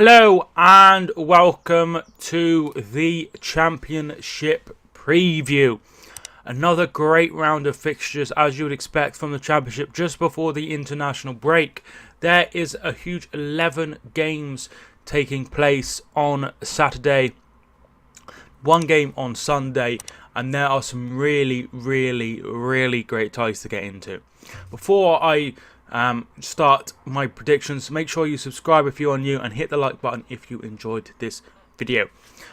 Hello and welcome to the Championship preview. Another great round of fixtures as you would expect from the Championship just before the international break. There is a huge 11 games taking place on Saturday, one game on Sunday, and there are some really great ties to get into. Before I start my predictions, make sure you subscribe if you are new and hit the like button if you enjoyed this video.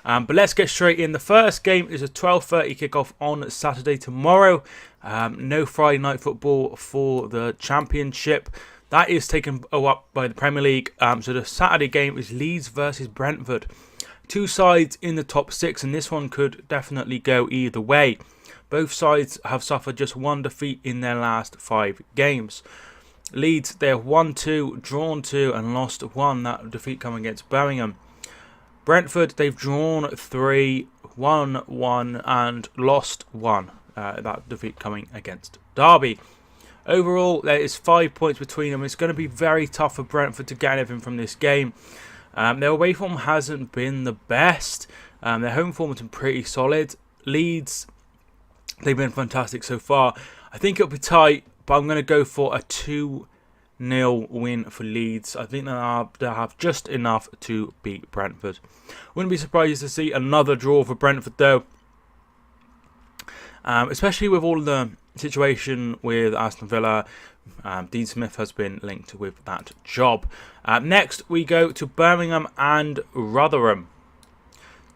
But let's get straight in. The first game is a 12:30 kickoff on Saturday tomorrow. No Friday night football for the Championship. That is taken up by the Premier League. So the Saturday game is Leeds versus Brentford. Two sides in the top six, and this one could definitely go either way. Both sides have suffered just one defeat in their last 5 games. Leeds, they have won 2, drawn 2 and lost 1. That defeat coming against Birmingham. Brentford, they've drawn 3, won 1 and lost 1. That defeat coming against Derby. Overall, there is 5 points between them. It's going to be very tough for Brentford to get anything from this game. Their away form hasn't been the best. Their home form has been pretty solid. Leeds, they've been fantastic so far. I think it'll be tight, but I'm going to go for a 2-0 win for Leeds. I think they'll have just enough to beat Brentford. Wouldn't be surprised to see another draw for Brentford though. Especially with all the situation with Aston Villa. Dean Smith has been linked with that job. Next we go to Birmingham and Rotherham.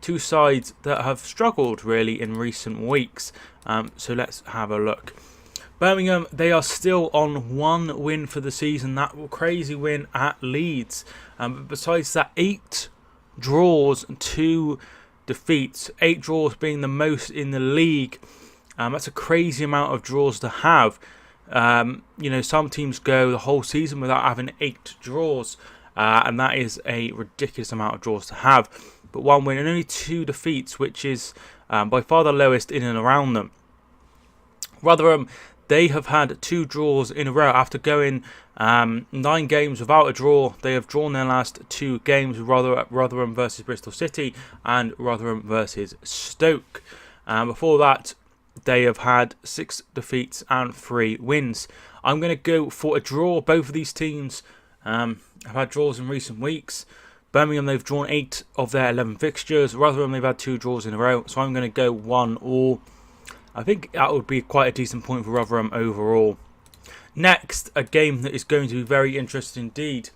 Two sides that have struggled really in recent weeks. So let's have a look. Birmingham, they are still on 1 win for the season. That crazy win at Leeds. But besides that, 8 draws and 2 defeats. 8 draws being the most in the league. That's a crazy amount of draws to have. Some teams go the whole season without having 8 draws. And that is a ridiculous amount of draws to have. But 1 win and only 2 defeats, which is by far the lowest in and around them. Rotherham, they have had 2 draws in a row after going 9 games without a draw. They have drawn their last 2 games, Rotherham versus Bristol City and Rotherham versus Stoke. Before that, they have had 6 defeats and 3 wins. I'm going to go for a draw. Both of these teams have had draws in recent weeks. Birmingham, they've drawn 8 of their 11 fixtures. Rotherham, they've had 2 draws in a row. So I'm going to go 1-1. I think that would be quite a decent point for Rotherham overall. Next, a game that is going to be very interesting indeed.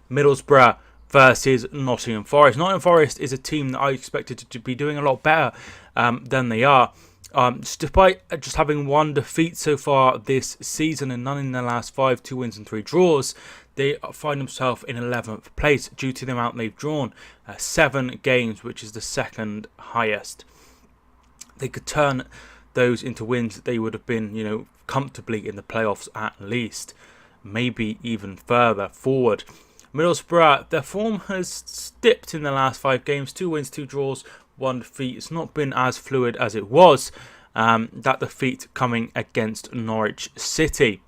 Middlesbrough versus Nottingham Forest. Nottingham Forest is a team that I expected to be doing a lot better than they are. Despite just having 1 defeat so far this season and none in their last 5, 2 wins and 3 draws, they find themselves in 11th place due to the amount they've drawn. 7 games, which is the second highest. They could turn those into wins. They would have been, comfortably in the playoffs at least, maybe even further forward. Middlesbrough, their form has dipped in the last 5 games, 2 wins, 2 draws, 1 defeat. It's not been as fluid as it was. That defeat coming against Norwich City.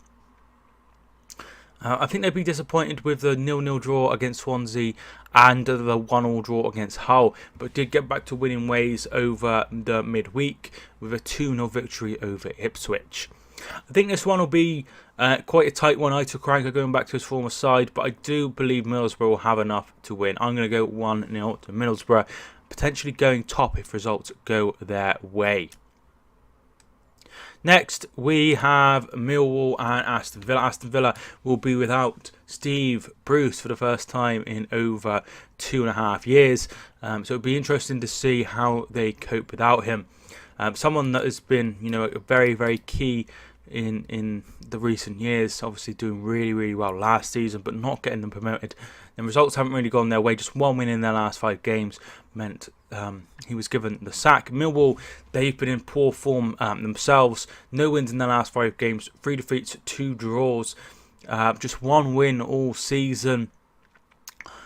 I think they'd be disappointed with the 0-0 draw against Swansea and the 1-1 draw against Hull, but did get back to winning ways over the midweek with a 2-0 victory over Ipswich. I think this one will be quite a tight one. I took Ranker going back to his former side, but I do believe Middlesbrough will have enough to win. I'm going to go 1-0 to Middlesbrough, potentially going top if results go their way. Next, we have Millwall and Aston Villa. Aston Villa will be without Steve Bruce for the first time in over 2.5 years. So it'll be interesting to see how they cope without him. Someone that has been, very key in the recent years. Obviously doing really well last season, but not getting them promoted. And results haven't really gone their way. Just 1 win in their last 5 games meant he was given the sack. Millwall, they've been in poor form themselves. No wins in their last 5 games. 3 defeats, 2 draws. Just 1 win all season.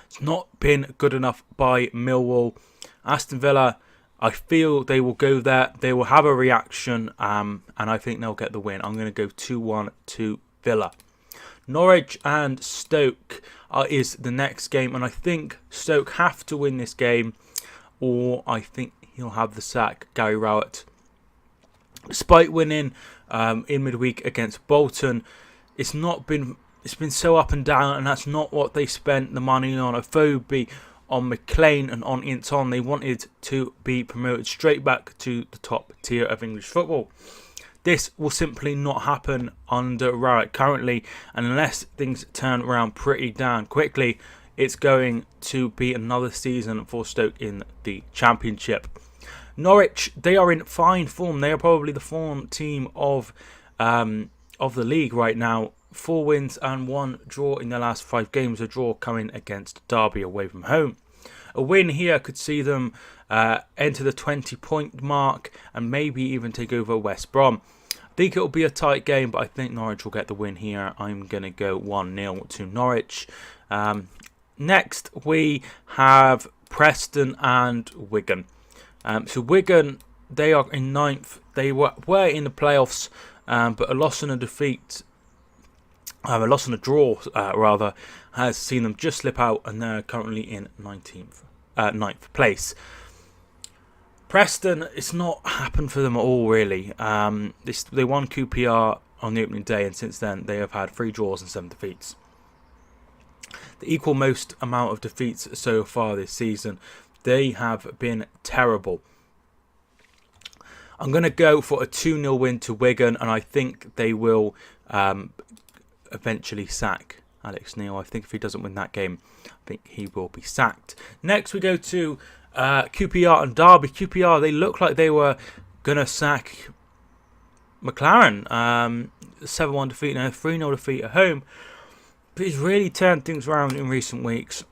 It's not been good enough by Millwall. Aston Villa, I feel they will go there. They will have a reaction. And I think they'll get the win. I'm going to go 2-1 to Villa. Norwich and Stoke is the next game, and I think Stoke have to win this game, or I think he'll have the sack, Gary Rowett. Despite winning in midweek against Bolton, it's been so up and down, and that's not what they spent the money on. Afobe, on McLean and on Inton. They wanted to be promoted straight back to the top tier of English football. This will simply not happen under Rowett currently, and unless things turn around pretty damn quickly, it's going to be another season for Stoke in the Championship. Norwich, they are in fine form. They are probably the form team of the league right now. 4 wins and 1 draw in their last 5 games. A draw coming against Derby away from home. A win here could see them enter the 20-point mark and maybe even take over West Brom. I think it will be a tight game, but I think Norwich will get the win here. I'm going to go 1-0 to Norwich. Next, we have Preston and Wigan. So Wigan, they are in 9th. They were in the playoffs, but a loss and a defeat, a loss and a draw, has seen them just slip out, and they're currently in 9th place. Preston, it's not happened for them at all, really. They won QPR on the opening day, and since then they have had 3 draws and 7 defeats. The equal most amount of defeats so far this season. They have been terrible. I'm going to go for a 2-0 win to Wigan, and I think they will eventually sack Alex Neil. I think if he doesn't win that game, I think he will be sacked. Next, we go to QPR and Derby. QPR, they look like they were going to sack McLaren. 7-1 defeat and a 3-0 defeat at home. But he's really turned things around in recent weeks.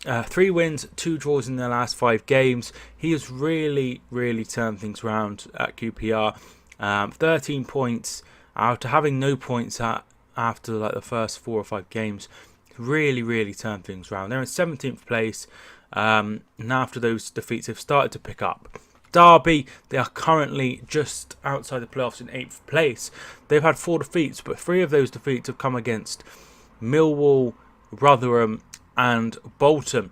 3 wins, 2 draws in their last 5 games. He has really turned things around at QPR. 13 points after having no points after like the first 4 or 5 games. Really turned things around. They're in 17th place. And after those defeats, they've started to pick up. Derby, they are currently just outside the playoffs in 8th place. They've had 4 defeats, but 3 of those defeats have come against Millwall, Rotherham and Bolton.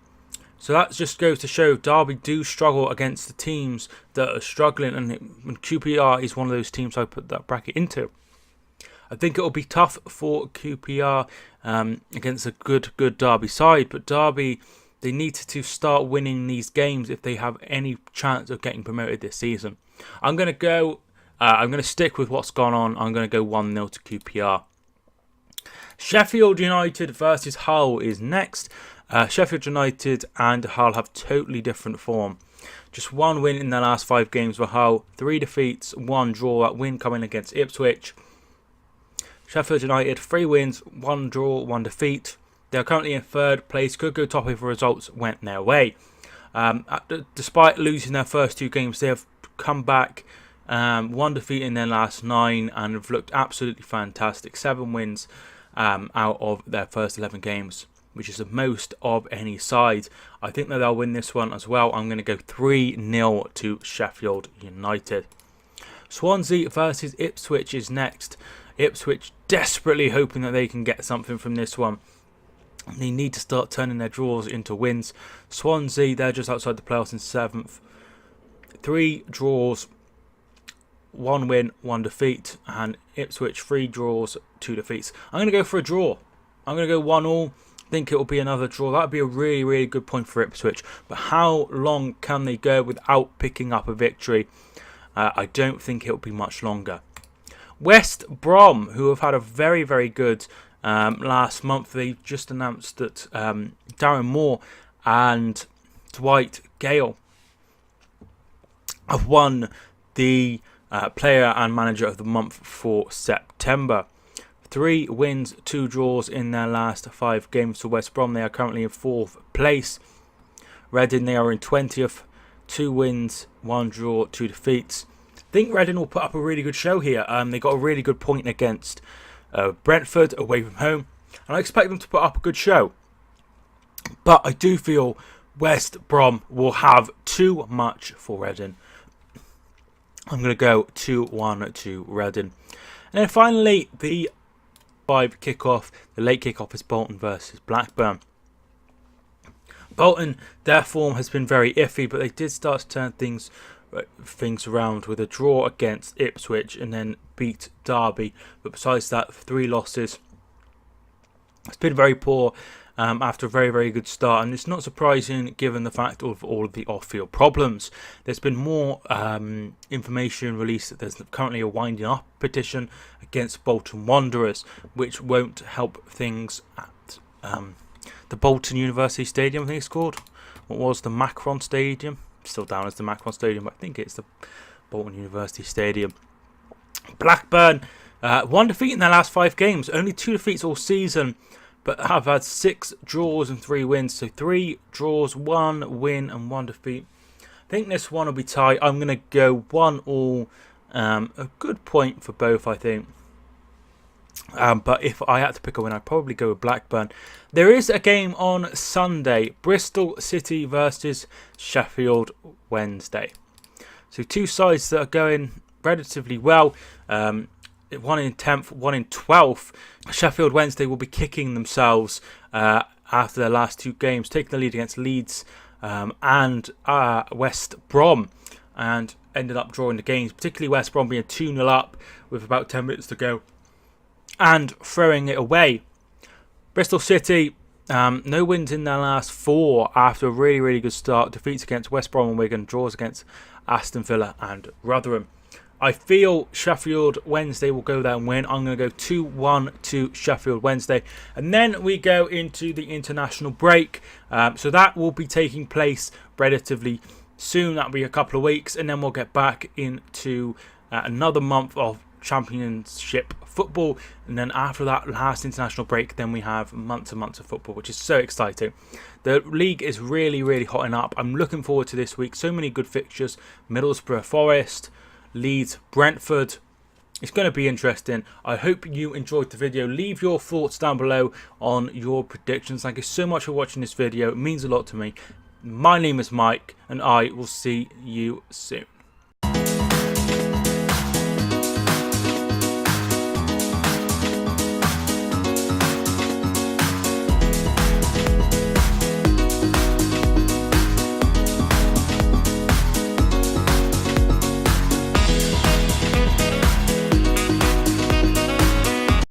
So that just goes to show Derby do struggle against the teams that are struggling, and QPR is one of those teams I put that bracket into. I think it will be tough for QPR against a good Derby side, but Derby, they need to start winning these games if they have any chance of getting promoted this season. I'm going to stick with what's gone on. I'm going to go 1-0 to QPR. Sheffield United versus Hull is next. Sheffield United and Hull have totally different form. Just 1 win in their last 5 games for Hull. 3 defeats, 1 draw. That win coming against Ipswich. Sheffield United, 3 wins, 1 draw, 1 defeat. They are currently in 3rd place. Could go top if results went their way. Despite losing their first 2 games, they have come back. 1 defeat in their last 9 and have looked absolutely fantastic. 7 wins out of their first 11 games, which is the most of any side. I think that they'll win this one as well. I'm going to go 3-0 to Sheffield United. Swansea versus Ipswich is next. Ipswich desperately hoping that they can get something from this one. They need to start turning their draws into wins. Swansea, they're just outside the playoffs in 7th. 3 draws, 1 win, 1 defeat, and Ipswich 3 draws, 2 defeats. I'm going to go for a draw. I'm going to go 1-1. I think it will be another draw. That would be a really good point for Ipswich. But how long can they go without picking up a victory? I don't think it will be much longer. West Brom, who have had a very good last month, they just announced that Darren Moore and Dwight Gale have won the Player and Manager of the Month for September. 3 wins, 2 draws in their last 5 games for West Brom. They are currently in 4th place. Reading, they are in 20th. 2 wins, 1 draw, 2 defeats. I think Reading will put up a really good show here. They got a really good point against Brentford away from home, and I expect them to put up a good show. But I do feel West Brom will have too much for Reading. I'm going to go 2-1 to Reading. And then finally, the 5 kickoff. The late kickoff is Bolton versus Blackburn. Bolton, their form has been very iffy, but they did start to turn things around with a draw against Ipswich and then beat Derby. But besides that, 3 losses. It's been very poor after a very, very good start, and it's not surprising given the fact of all of the off-field problems. There's been more information released that there's currently a winding up petition against Bolton Wanderers, which won't help things at the Bolton University Stadium, I think it's called. What was the Macron Stadium? Still down as the Macron Stadium, but I think it's the Bolton University Stadium. Blackburn, 1 defeat in their last 5 games, only 2 defeats all season, but have had 6 draws and 3 wins. So 3 draws, 1 win and 1 defeat. I think this one will be tight. I'm going to go 1-1. A good point for both, I think. But if I had to pick a win, I'd probably go with Blackburn. There is a game on Sunday. Bristol City versus Sheffield Wednesday. So 2 sides that are going relatively well. 1 in 10th, 1 in 12th. Sheffield Wednesday will be kicking themselves after their last 2 games, taking the lead against Leeds and West Brom, and ended up drawing the games, particularly West Brom being 2-0 up with about 10 minutes to go and throwing it away. Bristol City, no wins in their last 4 after a really, really good start. Defeats against West Brom and Wigan, draws against Aston Villa and Rotherham. I feel Sheffield Wednesday will go there and win. I'm going to go 2-1 to Sheffield Wednesday. And then we go into the international break. So that will be taking place relatively soon. That'll be a couple of weeks. And then we'll get back into another month of Championship football. And then after that last international break, then we have months and months of football, which is so exciting. The league is really, really hotting up. I'm looking forward to this week. So many good fixtures. Middlesbrough, Forest, Leeds, Brentford. It's going to be interesting. I hope you enjoyed the video. Leave your thoughts down below on your predictions. Thank you so much for watching this video. It means a lot to me. My name is Mike, and I will see you soon.